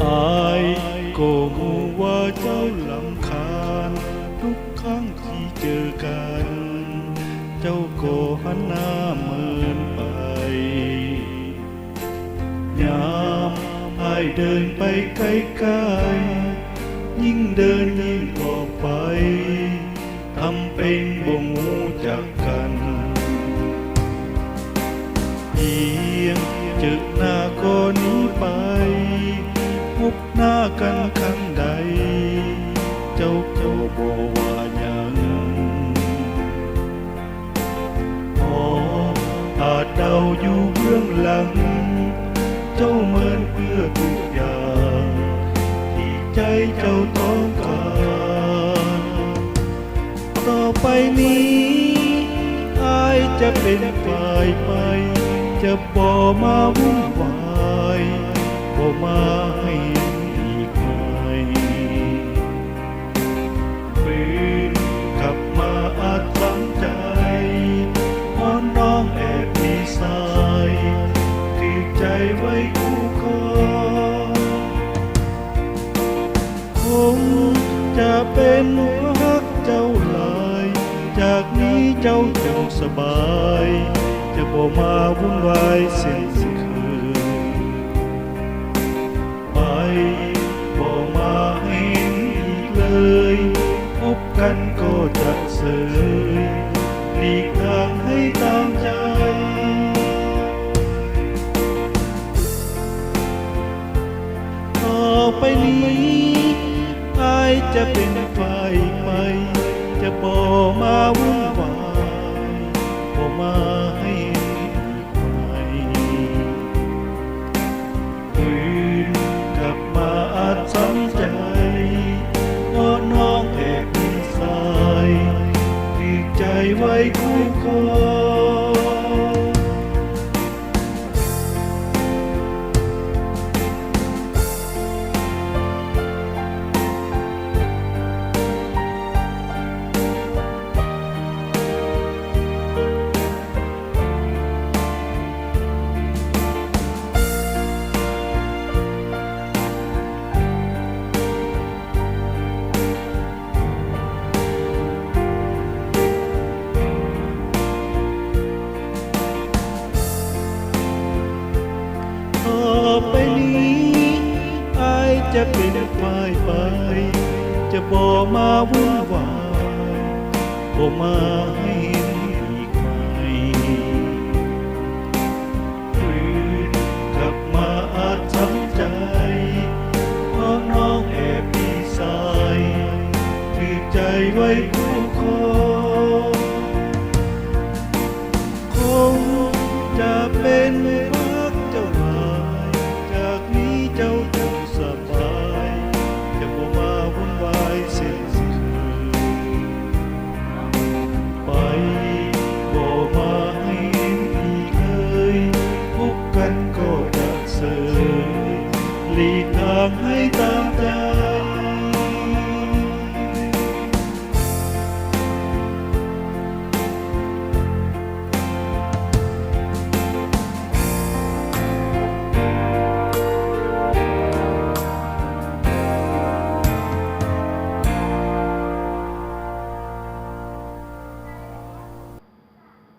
อายก็หูว่าเจ้าลำคาญทุกครั้งที่เจอกันเจ้าก็หันหน้าเมินไปยามอายเดินไปไกลๆยิ่งเดินยิ่งออกไปทำเป็นบ่รู้จักกันเพียงเจอหน้าก็หนีไปพบหน้ากันครั้งใดเจ้าก็บอกว่ายังพออาจเดาอยู่เบื้องหลังเจ้าเหมือนเพื่อทุกอย่างที่ใจเจ้าต้องการต่อไปนี้อายจะเป็นฝ่ายไปจะบ่มาวุ่นวายบ่มาให้อีกไหมฝืนกลับมาอาจตั้งใจเพราะน้องแอบมีสายที่ใจไว้คู่ครองคงจะเป็นรักเจ้าหลายจากนี้เจ้าจงสบายจะบ่มาวุ่นวายเส้นคืนไปบ่มาให้อีกเลยพบกันก็จะเสยหลีกทางให้ตามใจต่อไปนี้อายจะเป็นฝ่ายไปจะบ่มาวุ่นวายบ่มาให้อีกไหมคืนกลับมาอาจซ้ำใจเพราะน้องแอบมีสายที่ใจไว้คู่ครองต่อไปนี้อายจะเป็นฝ่ายไปจะบ่มาวุ่นวายบ่มาให้อีกไหมฝืนกลับมาอาจทำใจเพราะน้องแอบมีสายถือใจไว้คู่ครองคงจะเป็นรักเจ้าหลายจากนี้เจ้าจงสบายจะบ่มาวุ่นวายเส้นคืนไปบ่มาให้อีกเลยพบกันก็จะเสยหลีกทางให้ตามใจ